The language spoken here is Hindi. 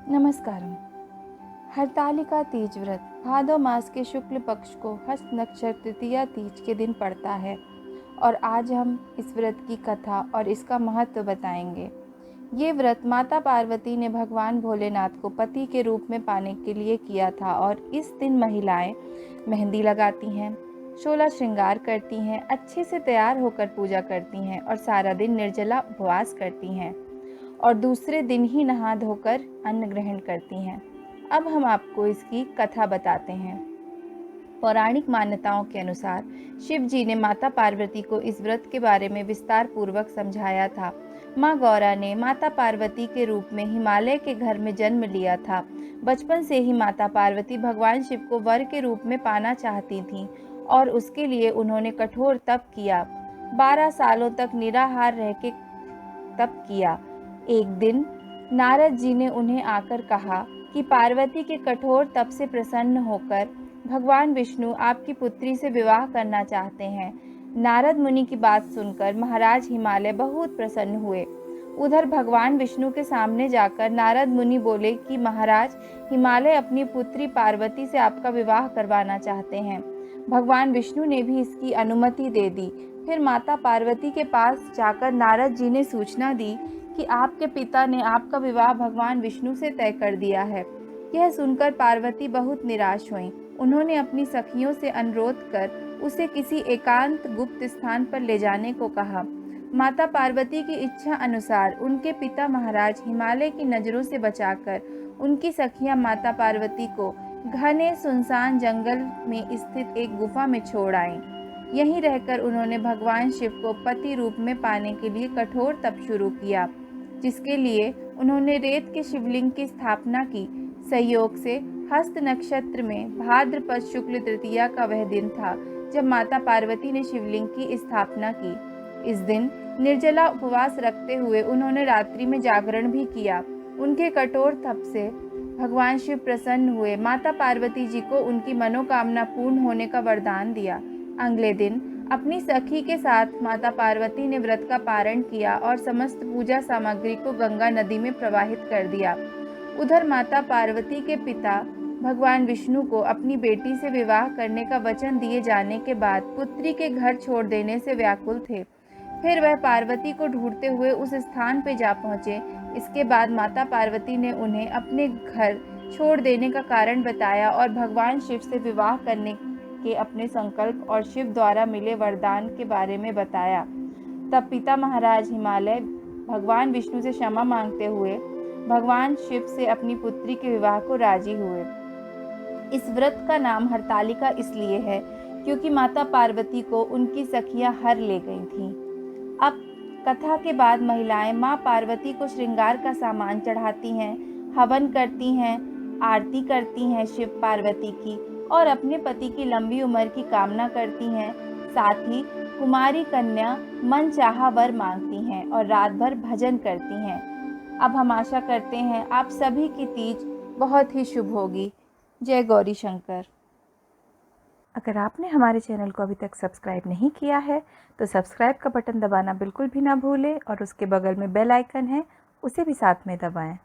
नमस्कारम। हरतालिका तीज व्रत भादो मास के शुक्ल पक्ष को हस्त नक्षत्र तृतीया तीज के दिन पड़ता है और आज हम इस व्रत की कथा और इसका महत्व बताएंगे। ये व्रत माता पार्वती ने भगवान भोलेनाथ को पति के रूप में पाने के लिए किया था और इस दिन महिलाएं मेहंदी लगाती हैं, 16 श्रृंगार करती हैं, अच्छे से तैयार होकर पूजा करती हैं और सारा दिन निर्जला उपवास करती हैं और दूसरे दिन ही नहा धोकर अन्न ग्रहण करती हैं। अब हम आपको इसकी कथा बताते हैं। पौराणिक मान्यताओं के अनुसार शिव जी ने माता पार्वती को इस व्रत के बारे में विस्तार पूर्वक समझाया था। माँ गौरा ने माता पार्वती के रूप में हिमालय के घर में जन्म लिया था। बचपन से ही माता पार्वती भगवान शिव को वर के रूप में पाना चाहती थीं और उसके लिए उन्होंने कठोर तप किया। 12 सालों तक निराहार रह के तप किया। एक दिन नारद जी ने उन्हें आकर कहा कि पार्वती के कठोर तप से प्रसन्न होकर भगवान विष्णु आपकी पुत्री से विवाह करना चाहते हैं। नारद मुनि की बात सुनकर महाराज हिमालय बहुत प्रसन्न हुए। उधर भगवान विष्णु के सामने जाकर नारद मुनि बोले कि महाराज, हिमालय अपनी पुत्री पार्वती से आपका विवाह करवाना चाहते हैं। भगवान विष्णु ने भी इसकी अनुमति दे दी। फिर माता पार्वती के पास जाकर नारद जी ने सूचना दी कि आपके पिता ने आपका विवाह भगवान विष्णु से तय कर दिया है। यह सुनकर पार्वती बहुत निराश हुईं। उन्होंने अपनी सखियों से अनुरोध कर उसे किसी एकांत गुप्त स्थान पर ले जाने को कहा। माता पार्वती की इच्छा अनुसार उनके पिता महाराज हिमालय की नजरों से बचाकर उनकी सखियां माता पार्वती को घने सुनसान जंगल में स्थित एक गुफा में छोड़ आईं। यहीं रहकर उन्होंने भगवान शिव को पति रूप में पाने के लिए कठोर तप शुरू किया, जिसके लिए उन्होंने रेत के शिवलिंग की स्थापना की। संयोग से हस्त नक्षत्र में भाद्रपद शुक्ल तृतीया का वह दिन था जब माता पार्वती ने शिवलिंग की स्थापना की। इस दिन निर्जला उपवास रखते हुए उन्होंने रात्रि में जागरण भी किया। उनके कठोर तप से भगवान शिव प्रसन्न हुए। माता पार्वती जी को उनकी मनोकामना पूर्ण होने का वरदान दिया। अगले दिन अपनी सखी के साथ माता पार्वती ने व्रत का पारण किया और समस्त पूजा सामग्री को गंगा नदी में प्रवाहित कर दिया। उधर माता पार्वती के पिता भगवान विष्णु को अपनी बेटी से विवाह करने का वचन दिए जाने के बाद पुत्री के घर छोड़ देने से व्याकुल थे। फिर वह पार्वती को ढूंढते हुए उस स्थान पर जा पहुँचे। इसके बाद माता पार्वती ने उन्हें अपने घर छोड़ देने का कारण बताया और भगवान शिव से विवाह करने के अपने संकल्प और शिव द्वारा मिले वरदान के बारे में बताया। तब पिता महाराज हिमालय भगवान विष्णु से क्षमा मांगते हुए भगवान शिव से अपनी पुत्री के विवाह को राजी हुए। इस व्रत का नाम हरतालिका इसलिए है क्योंकि माता पार्वती को उनकी सखियां हर ले गई थीं। अब कथा के बाद महिलाएं माँ पार्वती को श्रृंगार का सामान चढ़ाती हैं, हवन करती हैं, आरती करती हैं शिव पार्वती की और अपने पति की लंबी उम्र की कामना करती हैं। साथ ही कुमारी कन्या मन चाहा वर मांगती हैं और रात भर भजन करती हैं। अब हम आशा करते हैं आप सभी की तीज बहुत ही शुभ होगी। जय गौरी शंकर। अगर आपने हमारे चैनल को अभी तक सब्सक्राइब नहीं किया है तो सब्सक्राइब का बटन दबाना बिल्कुल भी ना भूलें और उसके बगल में बेल आइकन है, उसे भी साथ में दबाएं।